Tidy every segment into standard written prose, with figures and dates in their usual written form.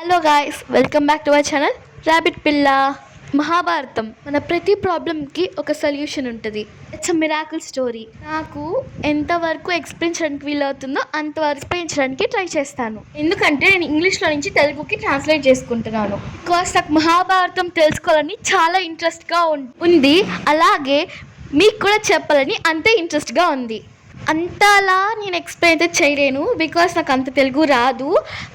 Hello guys, welcome back to our channel rabbit పిల్ల. మహాభారతం మన ప్రతి ప్రాబ్లంకి ఒక సొల్యూషన్ ఉంటుంది. It's a miracle story. నాకు ఎంతవరకు ఎక్స్ప్లెయిన్ చేయడానికి వీలవుతుందో అంతవరకు ఎక్స్ప్లెయిన్ చేయడానికి ట్రై చేస్తాను. ఎందుకంటే నేను ఇంగ్లీష్లో నుంచి తెలుగుకి ట్రాన్స్లేట్ చేసుకుంటున్నాను. బికాస్ నాకు మహాభారతం తెలుసుకోవాలని చాలా ఇంట్రెస్ట్గా ఉంది. అలాగే మీకు కూడా చెప్పాలని అంతే ఇంట్రెస్ట్గా ఉంది. అంతలా నేను ఎక్స్ప్లెయిన్ అయితే చేయలేను బికాస్ నాకు అంత తెలుగు రాదు.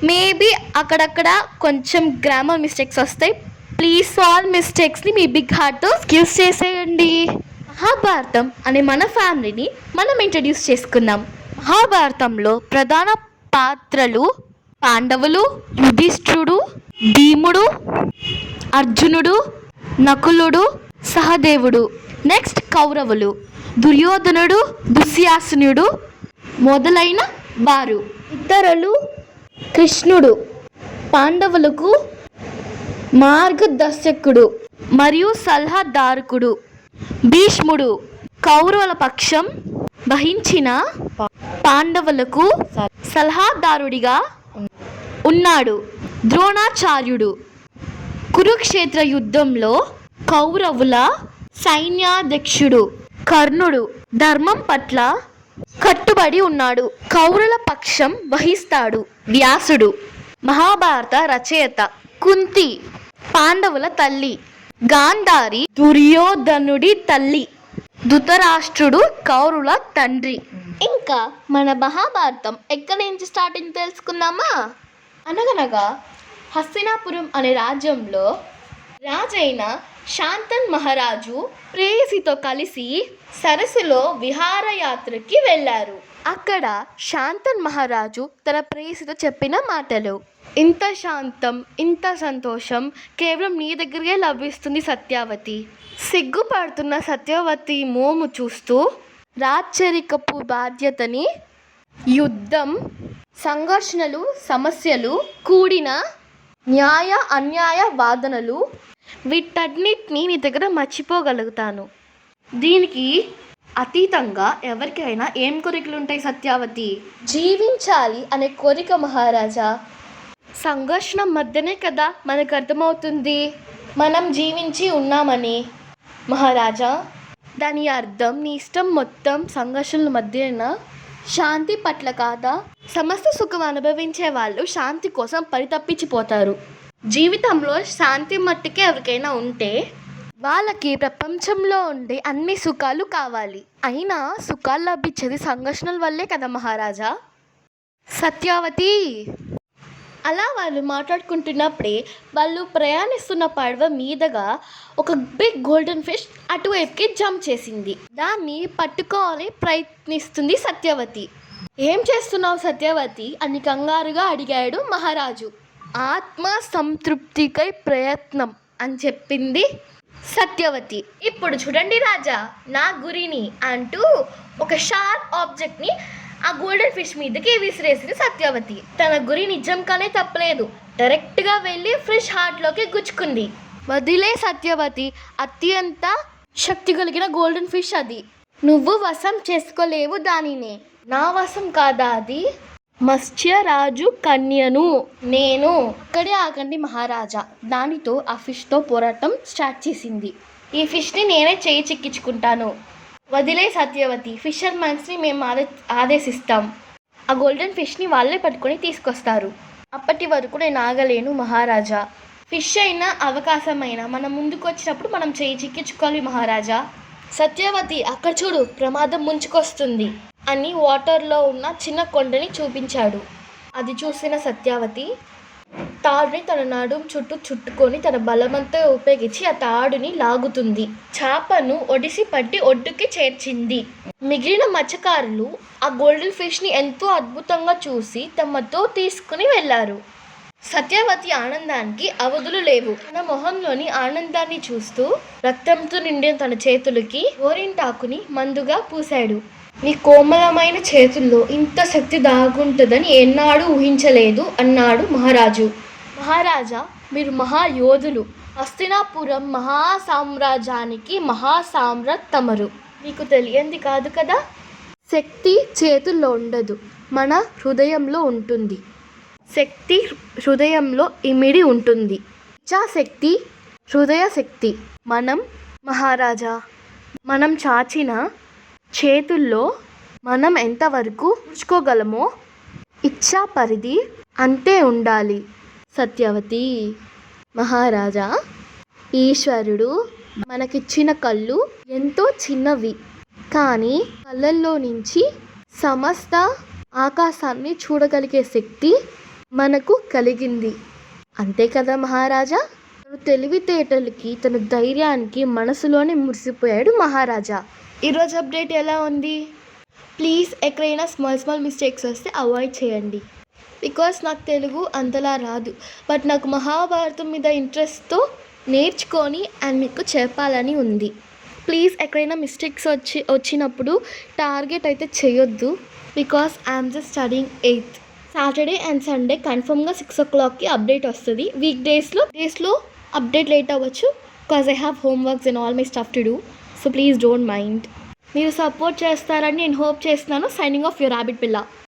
మేబీ అక్కడక్కడ కొంచెం గ్రామర్ మిస్టేక్స్ వస్తాయి. ప్లీజ్ సాల్వ్ మిస్టేక్స్ని మీ బిగ్ హార్ట్తో స్కిల్స్ చేసేయండి. మహాభారతం అనే మన ఫ్యామిలీని మనం ఇంట్రడ్యూస్ చేసుకుందాం. మహాభారతంలో ప్రధాన పాత్రలు పాండవులు, యుధిష్ఠిరుడు, భీముడు, అర్జునుడు, నకులుడు, సహదేవుడు. నెక్స్ట్ కౌరవులు దుర్యోధనుడు, దుశ్శాసనుడు మొదలైన వారు. ఇతరులు కృష్ణుడు పాండవులకు మార్గదర్శకుడు మరియు సలహాదారకుడు. భీష్ముడు కౌరవుల పక్షం వహించిన పాండవులకు సలహాదారుడిగా ఉన్నాడు. ద్రోణాచార్యుడు కురుక్షేత్ర యుద్ధంలో కౌరవుల సైన్యాధ్యక్షుడు. కర్ణుడు ధర్మం పట్ల కట్టుబడి ఉన్నాడు, కౌరవుల పక్షం వహిస్తాడు. వ్యాసుడు మహాభారత రచయిత. కుంతి పాండవుల తల్లి. గాంధారి దుర్యోధనుడి తల్లి. ధృతరాష్ట్రుడు కౌరవుల తండ్రి. ఇంకా మన మహాభారతం ఎక్కడి నుంచి స్టార్టింగ్ తెలుసుకుందామా? అనగనగా హస్తినాపురం అనే రాజ్యంలో రాజైన శాంతన్ మహారాజు ప్రేయసితో కలిసి సరస్సులో విహారయాత్రకి వెళ్ళారు. అక్కడ శాంతన్ మహారాజు తన ప్రేయసితో చెప్పిన మాటలు: ఇంత శాంతం, ఇంత సంతోషం కేవలం నీ దగ్గరే లభిస్తుంది సత్యవతి. సిగ్గుపడుతున్న సత్యవతి మోము చూస్తూ రాచరికపు బాధ్యతని, యుద్ధం, సంఘర్షణలు, సమస్యలు, కూడిన న్యాయ అన్యాయ వాదనలు, వీటన్నిటిని నీ దగ్గర మర్చిపోగలుగుతాను. దీనికి అతీతంగా ఎవరికైనా ఏం కోరికలు ఉంటాయి సత్యవతి? జీవించాలి అనే కోరిక మహారాజా. సంఘర్షణ మధ్యనే కదా మనకు అర్థమవుతుంది మనం జీవించి ఉన్నామని. మహారాజా, దాని అర్థం నీ ఇష్టం మొత్తం సంఘర్షణల మధ్యన శాంతి పట్ల కాదా? సమస్త సుఖం అనుభవించే వాళ్ళు శాంతి కోసం పరితపించిపోతారు. జీవితంలో శాంతి మట్టుకే ఎవరికైనా ఉంటే వాళ్ళకి ప్రపంచంలో ఉండే అన్ని సుఖాలు కావాలి. అయినా సుఖాలు లభించేది సంఘర్షణల వల్లే కదా మహారాజా. సత్యవతి అలా వాళ్ళు మాట్లాడుకుంటున్నప్పుడే వాళ్ళు ప్రయాణిస్తున్న పడవ మీదగా ఒక బిగ్ గోల్డెన్ ఫిష్ అటువైపుకి జంప్ చేసింది. దాన్ని పట్టుకోవాలి ప్రయత్నిస్తుంది సత్యవతి. ఏం చేస్తున్నావు సత్యవతి అని కంగారుగా అడిగాడు మహారాజు. ఆత్మ సంతృప్తికై ప్రయత్నం అని చెప్పింది సత్యవతి. ఇప్పుడు చూడండి రాజా నా గురిని అంటూ ఒక షార్ప్ ఆబ్జెక్ట్ని ఆ గోల్డెన్ ఫిష్ మీదకి విసిరేసింది సత్యవతి. తన గురి నిజంగానే తప్పలేదు, డైరెక్ట్గా వెళ్ళి ఫిష్ హార్ట్లోకి గుచ్చుకుంది. వదిలే సత్యవతి, అత్యంత శక్తి కలిగిన గోల్డెన్ ఫిష్ అది. నువ్వు వశం చేసుకోలేవు దానినే. నా వశం కాదా అది? మత్స్యరాజు కన్యను నేను. అక్కడే ఆగండి మహారాజా. దానితో ఆ ఫిష్తో పోరాటం స్టార్ట్ చేసింది. ఈ ఫిష్ని నేనే చేయి చిక్కించుకుంటాను. వదిలే సత్యవతి, ఫిషర్మెన్స్ని మేము ఆదేశిస్తాం. ఆ గోల్డెన్ ఫిష్ని వాళ్ళే పట్టుకొని తీసుకొస్తారు. అప్పటి వరకు నేను ఆగలేను మహారాజా. ఫిష్ అయినా అవకాశమైనా మన ముందుకు వచ్చినప్పుడు మనం చేయి చిక్కించుకోవాలి మహారాజా. సత్యవతి, అక్కడ చూడు, ప్రమాదం ముంచుకొస్తుంది అని వాటర్లో ఉన్న చిన్న కొండని చూపించాడు. అది చూసిన సత్యవతి తాడుని తన నడుం చుట్టూ చుట్టుకొని తన బలమంతా ఉపయోగించి ఆ తాడుని లాగుతుంది. చేపను ఒడిసి పట్టి ఒడ్డుకి చేర్చింది. మిగిలిన మత్స్యకారులు ఆ గోల్డెన్ ఫిష్ని ఎంతో అద్భుతంగా చూసి తమతో తీసుకుని వెళ్ళారు. సత్యవతి ఆనందానికి అవధులు లేవు. తన మొహంలోని ఆనందాన్ని చూస్తూ రక్తంతో నిండిన తన చేతులకి గోరింటాకుని మందుగా పూశాడు. నీ కోమలమైన చేతుల్లో ఇంత శక్తి దాగుంటుందని ఎన్నాడు ఊహించలేదు అన్నాడు మహారాజు. మహారాజా, మీరు మహాయోధులు. హస్తినాపురం మహాసామ్రాజ్యానికి మహాసామ్రాట్ తమరు. మీకు తెలియంది కాదు కదా. శక్తి చేతుల్లో ఉండదు, మన హృదయంలో ఉంటుంది. శక్తి హృదయంలో ఇమిడి ఉంటుంది. ఇచ్ఛాశక్తి హృదయ శక్తి. మనం మహారాజా, మనం చాచిన చేతుల్లో మనం ఎంతవరకు ఉంచుకోగలమో ఇచ్ఛా పరిధి అంతే ఉండాలి. సత్యవతి. మహారాజా, ఈశ్వరుడు మనకిచ్చిన కళ్ళు ఎంతో చిన్నవి, కానీ కళ్ళల్లో నుంచి సమస్త ఆకాశాన్ని చూడగలిగే శక్తి మనకు కలిగింది. అంతే కదా మహారాజా? తన తెలివితేటలకి, తన ధైర్యానికి మనసులోనే మురిసిపోయాడు మహారాజా. ఈరోజు అప్డేట్ ఎలా ఉంది? ప్లీజ్ ఎక్కడైనా స్మాల్ మిస్టేక్స్ వస్తే అవాయిడ్ చేయండి. బికాస్ నాకు తెలుగు అంతలా రాదు, బట్ నాకు మహాభారతం మీద ఇంట్రెస్ట్తో నేర్చుకొని అండ్ మీకు చెప్పాలని ఉంది. ప్లీజ్ ఎక్కడైనా మిస్టేక్స్ వచ్చినప్పుడు టార్గెట్ అయితే చేయొద్దు. Because I'm just studying 8th. Saturday and Sunday కన్ఫర్మ్గా 6 o'clockకి అప్డేట్ వస్తుంది. వీక్ డేస్లో అప్డేట్ లేట్ అవ్వచ్చు, because I have homeworks and all my stuff to do. So please don't mind. మీరు సపోర్ట్ చేస్తారని నేను హోప్ చేస్తున్నాను. సైనింగ్ ఆఫ్ యువర్ ర్యాబిట్ పిల్ల.